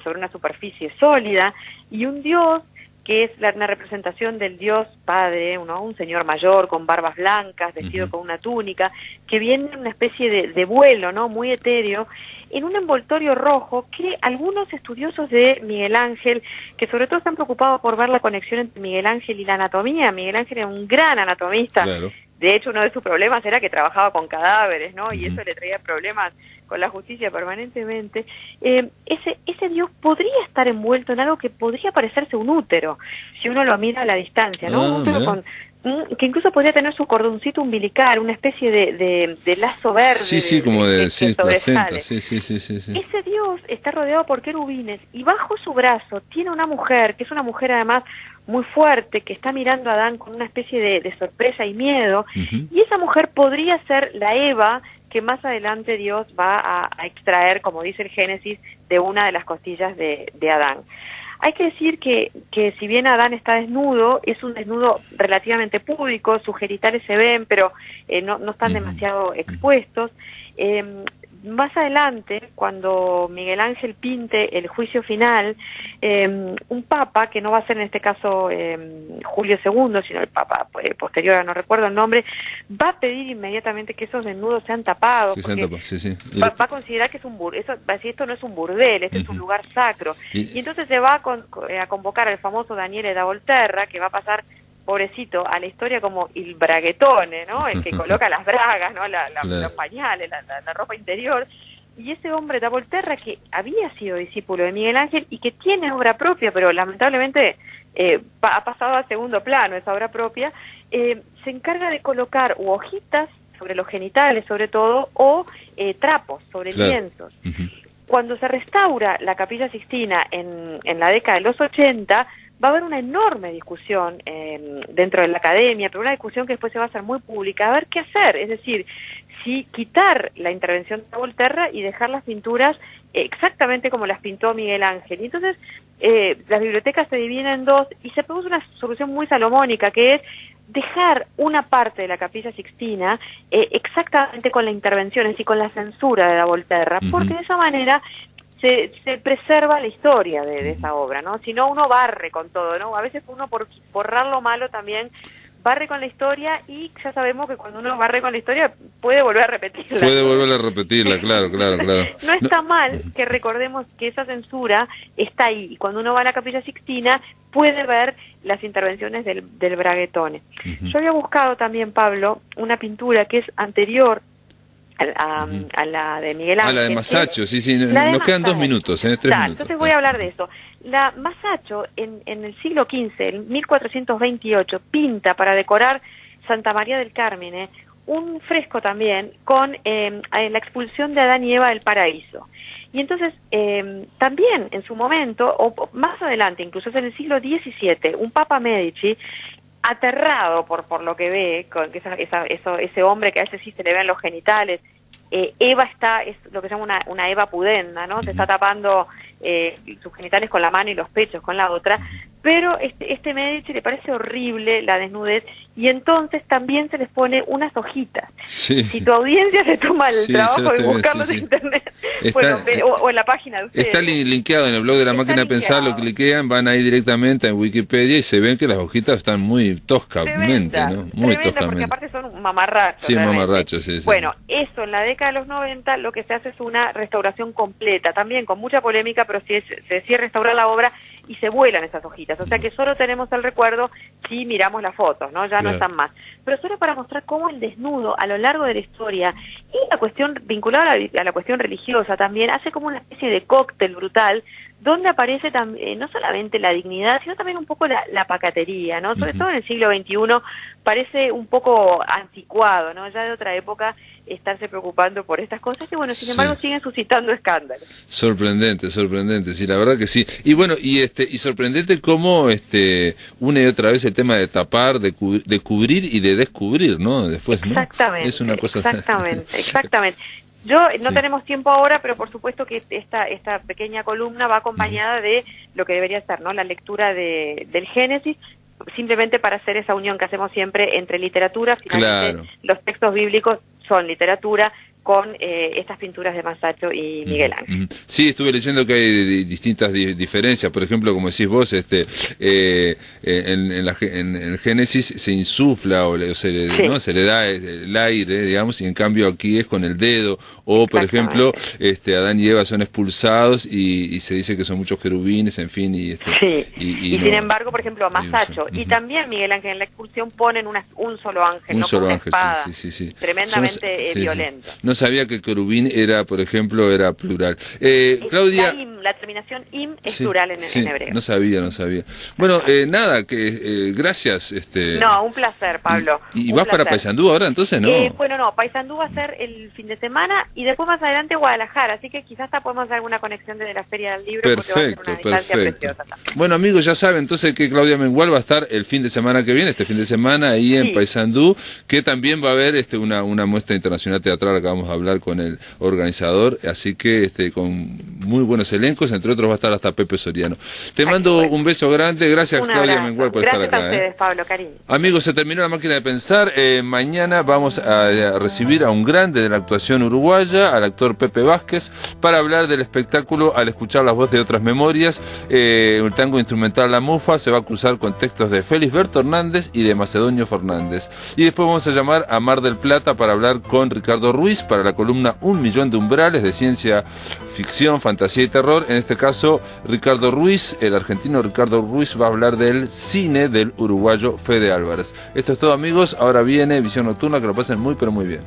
sobre una superficie sólida, y un Dios que es una representación del Dios Padre, un señor mayor con barbas blancas, vestido con una túnica, que viene en una especie de vuelo, ¿no? Muy etéreo, en un envoltorio rojo que algunos estudiosos de Miguel Ángel, que sobre todo están preocupados por ver la conexión entre Miguel Ángel y la anatomía. Miguel Ángel era un gran anatomista. Claro. De hecho, uno de sus problemas era que trabajaba con cadáveres, ¿no? Y eso le traía problemas con la justicia permanentemente. Ese Dios podría estar envuelto en algo que podría parecerse un útero, si uno lo mira a la distancia, ¿no? Un útero que incluso podría tener su cordoncito umbilical, una especie de lazo verde. Como de placenta. Sí. Ese Dios está rodeado por querubines, y bajo su brazo tiene una mujer, que es una mujer además muy fuerte, que está mirando a Adán con una especie de sorpresa y miedo, y esa mujer podría ser la Eva que más adelante Dios va a extraer, como dice el Génesis, de una de las costillas de Adán. Hay que decir que si bien Adán está desnudo, es un desnudo relativamente público, sus genitales se ven, pero no están demasiado expuestos. Más adelante, cuando Miguel Ángel pinte el juicio final, un papa, que no va a ser en este caso Julio II, sino el papa posterior, no recuerdo el nombre, va a pedir inmediatamente que esos desnudos sean tapados. Va a considerar que es un burdel, va a decir, esto no es un burdel, este es un lugar sacro. Y entonces se va a convocar al famoso Daniele da Volterra, que va a pasar, pobrecito, a la historia como il braguetone, ¿no? El que coloca las bragas, ¿no? Los pañales, la ropa interior. Y ese hombre da Volterra, que había sido discípulo de Miguel Ángel y que tiene obra propia, pero lamentablemente ha pasado a segundo plano esa obra propia, se encarga de colocar hojitas sobre los genitales, sobre todo, o trapos sobre lienzos. Cuando se restaura la Capilla Sixtina en la década de los 80, va a haber una enorme discusión dentro de la academia, pero una discusión que después se va a hacer muy pública, a ver qué hacer, es decir, si quitar la intervención de Volterra y dejar las pinturas exactamente como las pintó Miguel Ángel. Y entonces las bibliotecas se dividen en dos y se produce una solución muy salomónica, que es dejar una parte de la Capilla Sixtina exactamente con la intervención, es decir, con la censura de la Volterra, porque de esa manera se preserva la historia de esa obra, ¿no? Si no, uno barre con todo, ¿no? A veces uno, por borrar lo malo, también barre con la historia, y ya sabemos que cuando uno barre con la historia puede volver a repetirla. Claro. No está mal que recordemos que esa censura está ahí, y cuando uno va a la Capilla Sixtina puede ver las intervenciones del braguetone. Yo había buscado también, Pablo, una pintura que es anterior a la de Miguel Ángel. A la de Masaccio, sí, nos quedan 2 minutos, 3 minutos. Entonces voy a hablar de eso. La Masaccio, en el siglo XV, en 1428, pinta para decorar Santa María del Carmine un fresco también con la expulsión de Adán y Eva del paraíso. Y entonces, también en su momento, o más adelante, incluso en el siglo XVII, un Papa Medici, aterrado por lo que ve, con que ese hombre que a ese sí se le ven los genitales, Eva es lo que se llama una Eva pudenda, ¿no? Se está tapando sus genitales con la mano y los pechos con la otra, pero este Medici le parece horrible la desnudez y entonces también se les pone unas hojitas. Sí. Si tu audiencia se toma el trabajo de buscarlos en internet, o en la página de ustedes. Está linkeado en el blog de La Máquina de Pensar, lo cliquean, van ahí directamente en Wikipedia y se ven que las hojitas están muy toscamente, ¿no? Muy toscamente. Porque aparte son un mamarracho. Sí, un mamarracho, sí. Bueno, eso en la década de los 90 lo que se hace es una restauración completa, también con mucha polémica, pero se decide restaurar la obra y se vuelan esas hojitas. O sea que solo tenemos el recuerdo si miramos las fotos, ¿no? Ya no están más. Pero solo para mostrar cómo el desnudo a lo largo de la historia y la cuestión vinculada a la cuestión religiosa también hace como una especie de cóctel brutal donde aparece no solamente la dignidad, sino también un poco la pacatería, ¿no? Sobre todo en el siglo XXI parece un poco anticuado, ¿no? Ya de otra época estarse preocupando por estas cosas que, bueno, sin embargo siguen suscitando escándalos. Sorprendente, sí, la verdad que sí. Y bueno, y sorprendente cómo una y otra vez el tema de tapar, de cubrir y de descubrir, ¿no? Después, ¿no? Exactamente, es una cosa... exactamente. No tenemos tiempo ahora, pero por supuesto que esta pequeña columna va acompañada de lo que debería ser, ¿no? La lectura del Génesis, simplemente para hacer esa unión que hacemos siempre entre literatura, finalmente los textos bíblicos son literatura, con estas pinturas de Masaccio y Miguel Ángel. Sí, estuve leyendo que hay distintas diferencias, por ejemplo, como decís vos, en el Génesis se insufla se le da el aire, digamos, y en cambio aquí es con el dedo, o por ejemplo, Adán y Eva son expulsados y se dice que son muchos querubines, en fin, y sin embargo, por ejemplo, Masaccio y también Miguel Ángel en la expulsión ponen un solo ángel, una espada, tremendamente violento. No sabía que querubín era, por ejemplo, era plural. Claudia... La terminación im es plural en hebreo. No sabía. Bueno, nada, gracias. No, un placer, Pablo. ¿Y vas para Paysandú ahora, entonces, no? No, Paysandú va a ser el fin de semana y después más adelante Guadalajara, así que quizás hasta podemos hacer alguna conexión desde la Feria del Libro. Perfecto. Bueno, amigos, ya saben entonces que Claudia Mengual va a estar el fin de semana que viene, este fin de semana, ahí en Paysandú, que también va a haber una muestra internacional teatral, acá vamos a hablar con el organizador, así que con muy buenos elencos, entre otros va a estar hasta Pepe Soriano. Te mando un beso grande, gracias Claudia Mengual por estar acá. Gracias a ustedes, Pablo, cariño. Amigos, se terminó La Máquina de Pensar. Mañana vamos a recibir a un grande de la actuación uruguaya, al actor Pepe Vázquez, para hablar del espectáculo Al escuchar las voces de otras memorias. El tango instrumental La Mufa se va a cruzar con textos de Felisberto Hernández y de Macedonio Fernández. Y después vamos a llamar a Mar del Plata para hablar con Ricardo Ruiz para la columna 1 millón de umbrales de ciencia ficción, fantasía y terror. En este caso, Ricardo Ruiz, el argentino Ricardo Ruiz, va a hablar del cine del uruguayo Fede Álvarez. Esto es todo, amigos. Ahora viene Visión Nocturna, que lo pasen muy pero muy bien.